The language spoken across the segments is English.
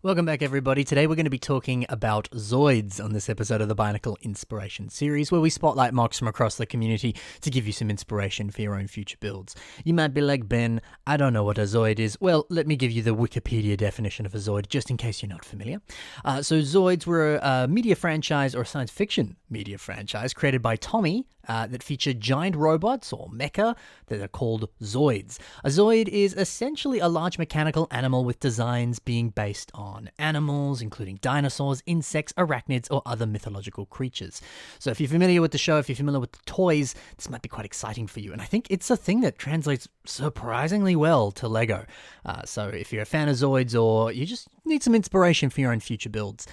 Welcome back, everybody. Today we're going to be talking about Zoids on this episode of the Bionicle Inspiration Series, where we spotlight mocks from across the community to give you some inspiration for your own future builds. You might be like, Ben, I don't know what a Zoid is. Well, let me give you the Wikipedia definition of a Zoid, just in case you're not familiar. So Zoids were a media franchise, or a science fiction media franchise, created by Tommy, that featured giant robots, or mecha, that are called Zoids. A Zoid is essentially a large mechanical animal with designs being based on animals, including dinosaurs, insects, arachnids, or other mythological creatures. So if you're familiar with the show, if you're familiar with the toys, this might be quite exciting for you. And I think it's a thing that translates surprisingly well to Lego. So if you're a fan of Zoids, or you just need some inspiration for your own future builds,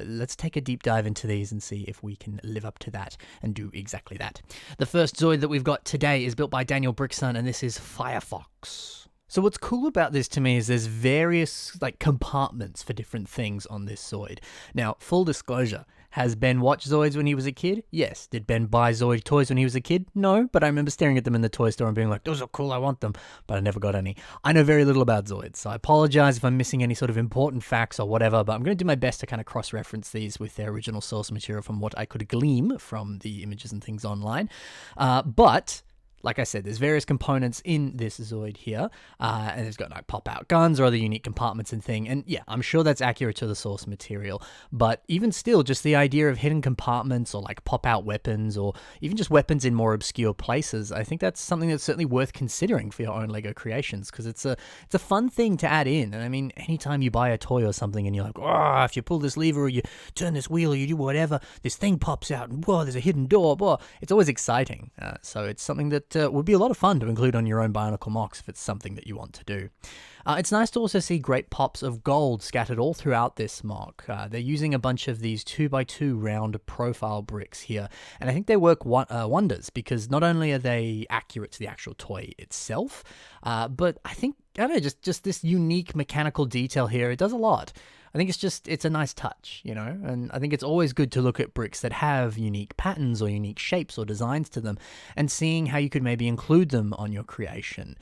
let's take a deep dive into these and see if we can live up to that and do exactly that. The first Zoid that we've got today is built by Daniel Brickson, and this is Firefox. So what's cool about this to me is there's various compartments for different things on this Zoid. Now, full disclosure, has Ben watched Zoids when he was a kid? Yes. Did Ben buy Zoid toys when he was a kid? No, but I remember staring at them in the toy store and being like, those are cool, I want them, but I never got any. I know very little about Zoids, so I apologize if I'm missing any sort of important facts or whatever, but I'm going to do my best to kind of cross-reference these with their original source material from what I could glean from the images and things online. But like I said, there's various components in this Zoid here, and it's got pop-out guns or other unique compartments and thing, and yeah, I'm sure that's accurate to the source material, but even still, just the idea of hidden compartments or pop-out weapons, or even just weapons in more obscure places, I think that's something that's certainly worth considering for your own Lego creations, because it's a fun thing to add in. And I mean, anytime you buy a toy or something and you're like, oh, if you pull this lever or you turn this wheel or you do whatever, this thing pops out and whoa, there's a hidden door, whoa, it's always exciting. So it's something that would be a lot of fun to include on your own Bionicle mocks if it's something that you want to do. It's nice to also see great pops of gold scattered all throughout this mock. They're using a bunch of these 2x2 round profile bricks here, and I think they work wonders, because not only are they accurate to the actual toy itself, but I don't know, just this unique mechanical detail here, it does a lot. I think it's a nice touch, and I think it's always good to look at bricks that have unique patterns or unique shapes or designs to them, and seeing how you could maybe include them on your creation.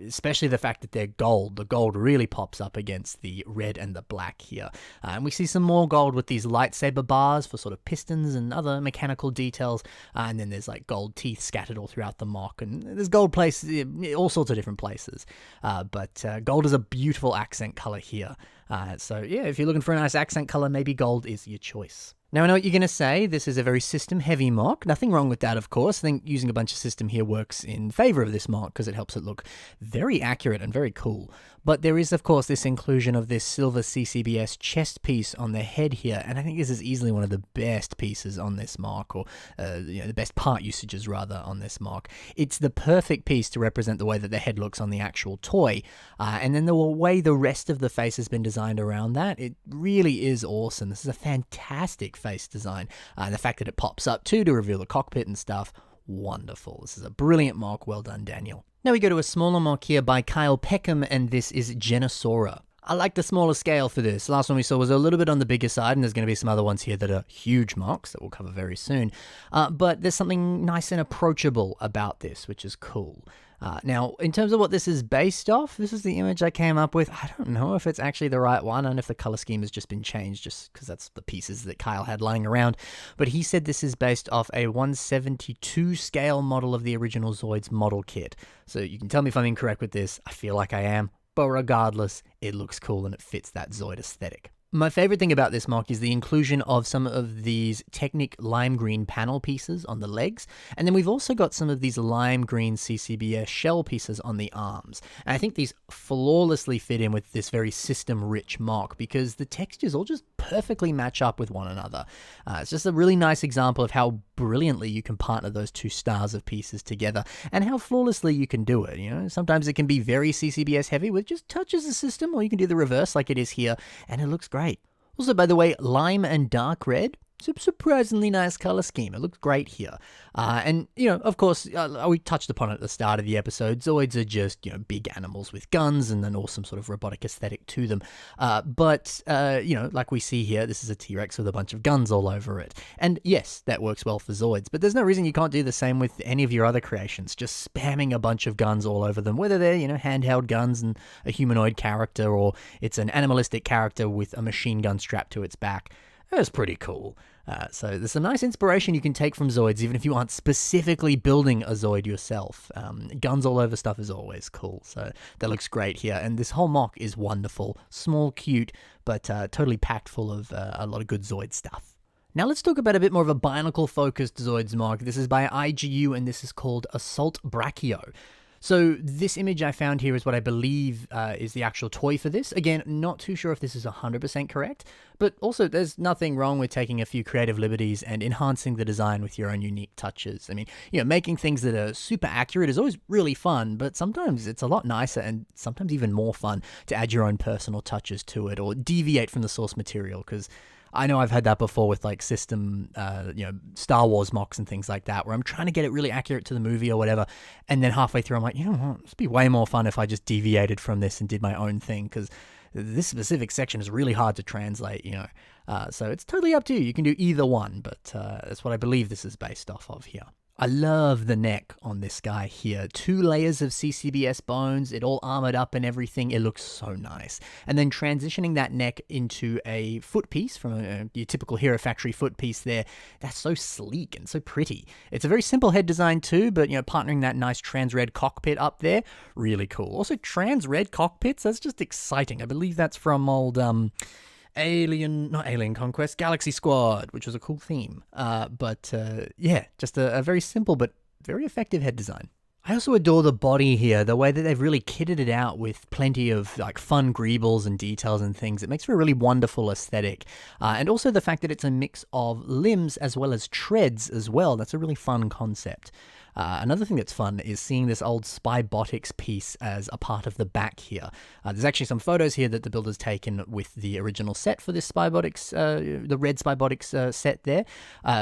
Especially the fact that they're gold. The gold really pops up against the red and the black here. And we see some more gold with these lightsaber bars for sort of pistons and other mechanical details. And then there's gold teeth scattered all throughout the mock. And there's gold places, all sorts of different places. But gold is a beautiful accent color here. So yeah, if you're looking for a nice accent color, maybe gold is your choice. Now, I know what you're going to say. This is a very system-heavy mock. Nothing wrong with that, of course. I think using a bunch of system here works in favor of this mock because it helps it look very accurate and very cool. But there is, of course, this inclusion of this silver CCBS chest piece on the head here, and I think this is easily one of the best pieces on this mock, or the best part usages, rather, on this mock. It's the perfect piece to represent the way that the head looks on the actual toy, and then the way the rest of the face has been designed around that, it really is awesome. This is a fantastic face design, and the fact that it pops up too to reveal the cockpit and stuff, wonderful. This is a brilliant mock. Well done, Daniel. Now we go to a smaller mock here by Kyle Peckham, and this is Genosaurus. I like the smaller scale for this. The last one we saw was a little bit on the bigger side, and there's going to be some other ones here that are huge mocks that we'll cover very soon. But there's something nice and approachable about this, which is cool. Now, in terms of what this is based off, this is the image I came up with. I don't know if it's actually the right one and if the color scheme has just been changed, just because that's the pieces that Kyle had lying around. But he said this is based off a 1/72 scale model of the original Zoids model kit. So you can tell me if I'm incorrect with this. I feel like I am. But regardless, it looks cool and it fits that Zoid aesthetic. My favorite thing about this mock is the inclusion of some of these Technic lime green panel pieces on the legs, and then we've also got some of these lime green CCBS shell pieces on the arms. And I think these flawlessly fit in with this very system-rich mock because the textures all just perfectly match up with one another. It's just a really nice example of how brilliantly you can partner those two stars of pieces together and how flawlessly you can do it. Sometimes it can be very CCBS heavy with just touches of system, or you can do the reverse like it is here, and it looks great. Also, by the way, lime and dark red, surprisingly nice color scheme. It looks great here. And, of course, we touched upon it at the start of the episode. Zoids are just, big animals with guns and an awesome sort of robotic aesthetic to them. But like we see here, this is a T-Rex with a bunch of guns all over it. And yes, that works well for Zoids, but there's no reason you can't do the same with any of your other creations, just spamming a bunch of guns all over them, whether they're, handheld guns and a humanoid character, or it's an animalistic character with a machine gun strapped to its back. That's pretty cool. So there's some nice inspiration you can take from Zoids, even if you aren't specifically building a Zoid yourself. Guns all over stuff is always cool, so that looks great here. And this whole mock is wonderful. Small, cute, but totally packed full of a lot of good Zoid stuff. Now let's talk about a bit more of a Bionicle-focused Zoids mock. This is by IGU, and this is called Assault Brachio. So this image I found here is what I believe is the actual toy for this. Again, not too sure if this is 100% correct, but also there's nothing wrong with taking a few creative liberties and enhancing the design with your own unique touches. I mean, making things that are super accurate is always really fun, but sometimes it's a lot nicer and sometimes even more fun to add your own personal touches to it or deviate from the source material, because I know I've had that before with like system, Star Wars mocks and things like that, where I'm trying to get it really accurate to the movie or whatever, and then halfway through I'm like, it'd be way more fun if I just deviated from this and did my own thing, because this specific section is really hard to translate, So it's totally up to you. You can do either one, but that's what I believe this is based off of here. I love the neck on this guy here. 2 layers of CCBS bones, it all armored up and everything. It looks so nice. And then transitioning that neck into a foot piece from your typical Hero Factory foot piece there. That's so sleek and so pretty. It's a very simple head design too, but partnering that nice trans-red cockpit up there, really cool. Also trans-red cockpits, that's just exciting. I believe that's from old not Alien Conquest, Galaxy Squad, which was a cool theme. Just a very simple but very effective head design. I also adore the body here, the way that they've really kitted it out with plenty of like fun greebles and details and things. It makes for a really wonderful aesthetic. And also the fact that it's a mix of limbs as well as treads as well. That's a really fun concept. Another thing that's fun is seeing this old Spybotics piece as a part of the back here. There's actually some photos here that the builder's taken with the original set for this Spybotics, the red Spybotics set there.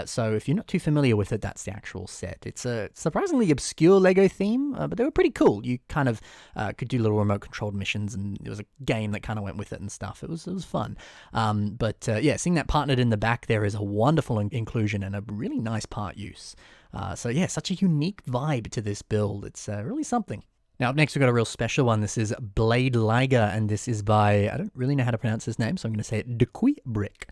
So if you're not too familiar with it, that's the actual set. It's a surprisingly obscure LEGO theme, but they were pretty cool. You kind of could do little remote-controlled missions, and there was a game that kind of went with it and stuff. It was fun. Seeing that partnered in the back there is a wonderful inclusion and a really nice part use. Such a unique vibe to this build. It's really something. Now, up next, we've got a real special one. This is Blade Liger, and this is by, I don't really know how to pronounce his name, so I'm going to say it, Brick.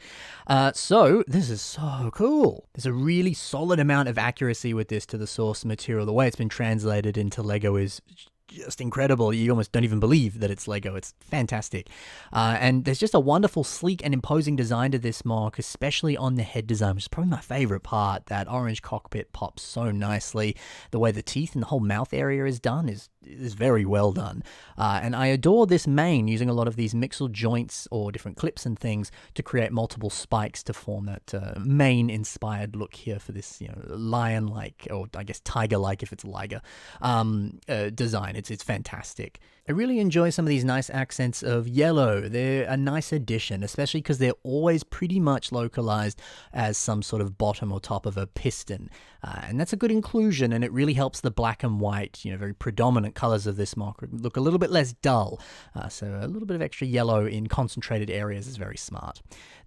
This is so cool. There's a really solid amount of accuracy with this to the source material. The way it's been translated into LEGO is just incredible. You almost don't even believe that it's LEGO. It's fantastic. And there's just a wonderful, sleek and imposing design to this mock, especially on the head design, which is probably my favorite part. That orange cockpit pops so nicely. The way the teeth and the whole mouth area is done is very well done. And I adore this mane, using a lot of these mixel joints or different clips and things to create multiple spikes to form that mane-inspired look here for this, lion-like, or I guess tiger-like if it's Liger, design. It's fantastic. I really enjoy some of these nice accents of yellow. They're a nice addition, especially because they're always pretty much localized as some sort of bottom or top of a piston. And that's a good inclusion, and it really helps the black and white, very predominant colors of this mock look a little bit less dull. So a little bit of extra yellow in concentrated areas is very smart.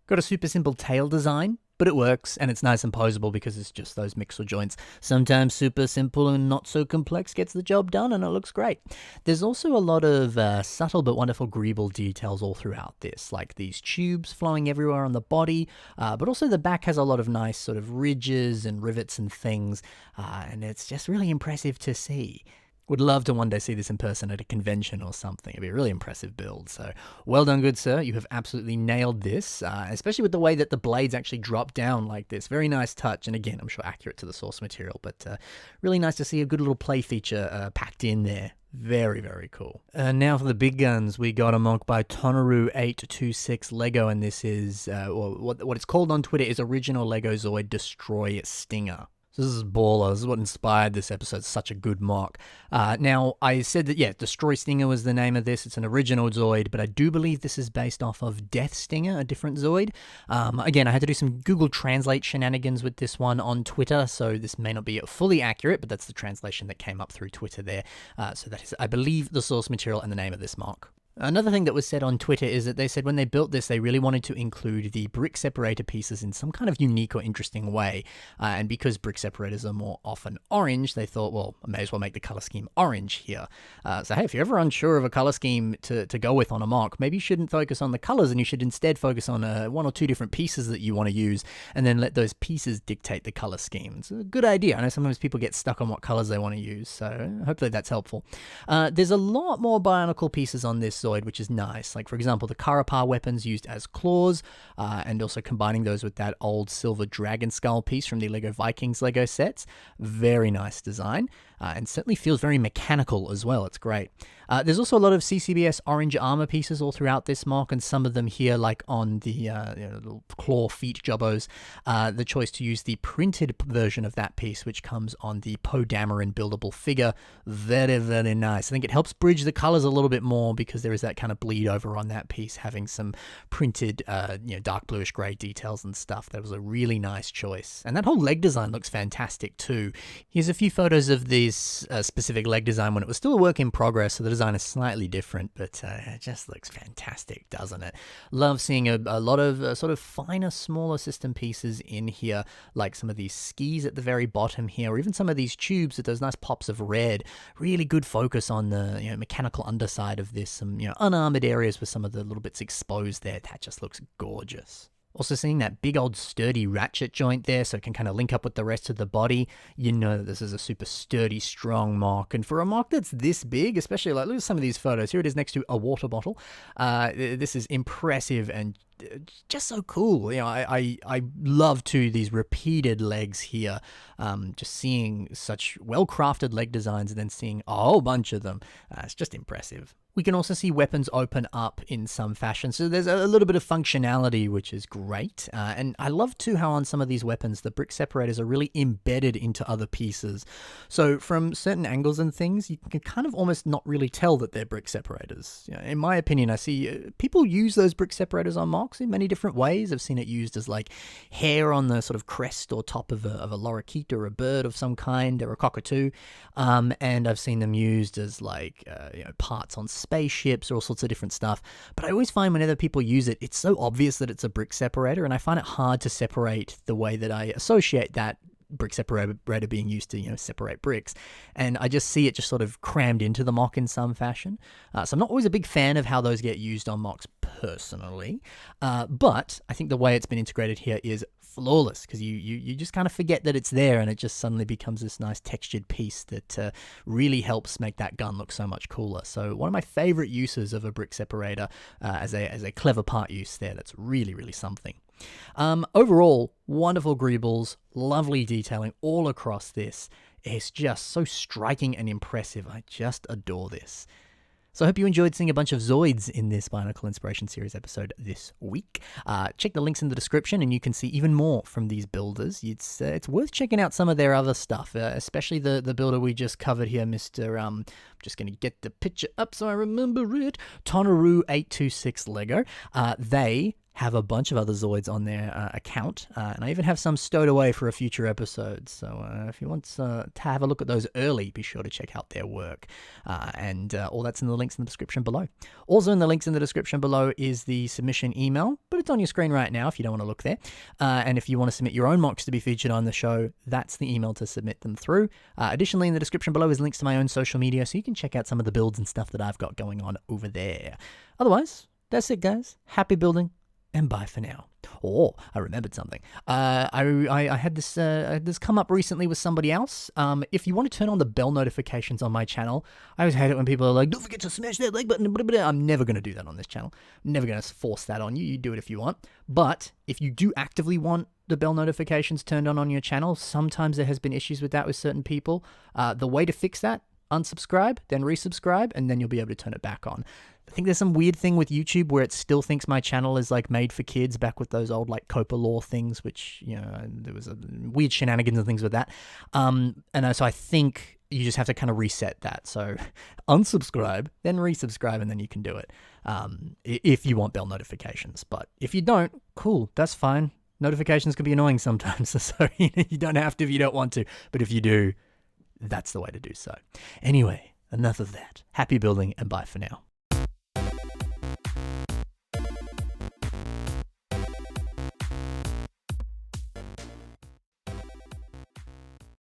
Got a super simple tail design, but it works, and it's nice and posable because it's just those mixer joints. Sometimes super simple and not so complex gets the job done, and it looks great. There's also a lot of subtle but wonderful greeble details all throughout this, like these tubes flowing everywhere on the body, but also the back has a lot of nice sort of ridges and rivets and things, and it's just really impressive to see. Would love to one day see this in person at a convention or something. It'd be a really impressive build. So well done, good sir. You have absolutely nailed this, especially with the way that the blades actually drop down like this. Very nice touch. And again, I'm sure accurate to the source material, but really nice to see a good little play feature packed in there. Very, very cool. Now for the big guns, we got a mock by Tonaru826 Lego, and this is, what it's called on Twitter is Original Lego Zoid Destroy Stinger. So this is baller. This is what inspired this episode. It's such a good mock. Now, I said that, yeah, Destroy Stinger was the name of this. It's an original Zoid, but I do believe this is based off of Death Stinger, a different Zoid. Again, I had to do some Google Translate shenanigans with this one on Twitter, so this may not be fully accurate, but that's the translation that came up through Twitter there. So that is, I believe, the source material and the name of this mock. Another thing that was said on Twitter is that they said when they built this, they really wanted to include the brick separator pieces in some kind of unique or interesting way. And because brick separators are more often orange, they thought, well, I may as well make the color scheme orange here. So hey, if you're ever unsure of a color scheme to go with on a mock, maybe you shouldn't focus on the colors and you should instead focus on one or two different pieces that you want to use and then let those pieces dictate the color scheme. It's a good idea. I know sometimes people get stuck on what colors they want to use, so hopefully that's helpful. There's a lot more Bionicle pieces on this Zoid, which is nice. Like, for example, the Karapar weapons used as claws, and also combining those with that old silver dragon skull piece from the Lego Vikings Lego sets. Very nice design, and certainly feels very mechanical as well. It's great. There's also a lot of CCBS orange armor pieces all throughout this mock, and some of them here, like on the little claw feet jobbos, the choice to use the printed version of that piece, which comes on the Poe Dameron buildable figure. Very, very nice. I think it helps bridge the colors a little bit more because there is that kind of bleed over on that piece, having some printed, dark bluish gray details and stuff. That was a really nice choice. And that whole leg design looks fantastic too. Here's a few photos of this specific leg design when it was still a work in progress, so the design is slightly different, but it just looks fantastic, doesn't it? Love seeing a lot of sort of finer, smaller system pieces in here, like some of these skis at the very bottom here, or even some of these tubes with those nice pops of red. Really good focus on the mechanical underside of this, some unarmored areas with some of the little bits exposed there. That just looks gorgeous. Also seeing that big old sturdy ratchet joint there, so it can kind of link up with the rest of the body. You know that this is a super sturdy, strong mock. And for a mock that's this big, especially like, look at some of these photos. Here it is next to a water bottle. This is impressive and just so cool. I love too these repeated legs here. Just seeing such well-crafted leg designs and then seeing a whole bunch of them. It's just impressive. We can also see weapons open up in some fashion, so there's a little bit of functionality, which is great. And I love too how on some of these weapons, the brick separators are really embedded into other pieces. So from certain angles and things, you can kind of almost not really tell that they're brick separators. In my opinion, I see people use those brick separators on mocks in many different ways. I've seen it used as like hair on the sort of crest or top of a lorikeet or a bird of some kind, or a cockatoo. And I've seen them used as like parts on spaceships or all sorts of different stuff. But I always find whenever people use it, it's so obvious that it's a brick separator, and I find it hard to separate the way that I associate that brick separator being used to separate bricks, and I just see it just sort of crammed into the mock in some fashion. So I'm not always a big fan of how those get used on mocks personally, but I think the way it's been integrated here is flawless, because you just kind of forget that it's there, and it just suddenly becomes this nice textured piece that really helps make that gun look so much cooler. So one of my favorite uses of a brick separator as a clever part use there. That's really, really something. Overall, wonderful greebles, lovely detailing all across this. It's just so striking and impressive. I just adore this. So I hope you enjoyed seeing a bunch of Zoids in this Bionicle Inspiration Series episode this week. Check the links in the description and you can see even more from these builders. It's worth checking out some of their other stuff, especially the builder we just covered here, Mr. I'm just going to get the picture up so I remember it, Tonaru826 Lego. They have a bunch of other Zoids on their account, and I even have some stowed away for a future episode. So if you want to have a look at those early, be sure to check out their work. And all that's in the links in the description below. Also in the links in the description below is the submission email, but it's on your screen right now if you don't want to look there. And if you want to submit your own mocks to be featured on the show, that's the email to submit them through. Additionally, in the description below is links to my own social media, so you can check out some of the builds and stuff that I've got going on over there. Otherwise, that's it, guys. Happy building. And bye for now. Oh, I remembered something. I had this come up recently with somebody else. If you want to turn on the bell notifications on my channel, I always hate it when people are like, don't forget to smash that like button. I'm never going to do that on this channel. I'm never going to force that on you. You do it if you want. But if you do actively want the bell notifications turned on your channel, sometimes there has been issues with that with certain people. The way to fix that, unsubscribe, then resubscribe, and then you'll be able to turn it back on. I think there's some weird thing with YouTube where it still thinks my channel is like made for kids, back with those old like Copa Law things, which, you know, there was a weird shenanigans and things with that. So I think you just have to kind of reset that. So unsubscribe, then resubscribe, and then you can do it if you want bell notifications. But if you don't, cool, that's fine. Notifications can be annoying sometimes, so you don't have to if you don't want to. But if you do, that's the way to do so. Anyway, enough of that. Happy building, and bye for now.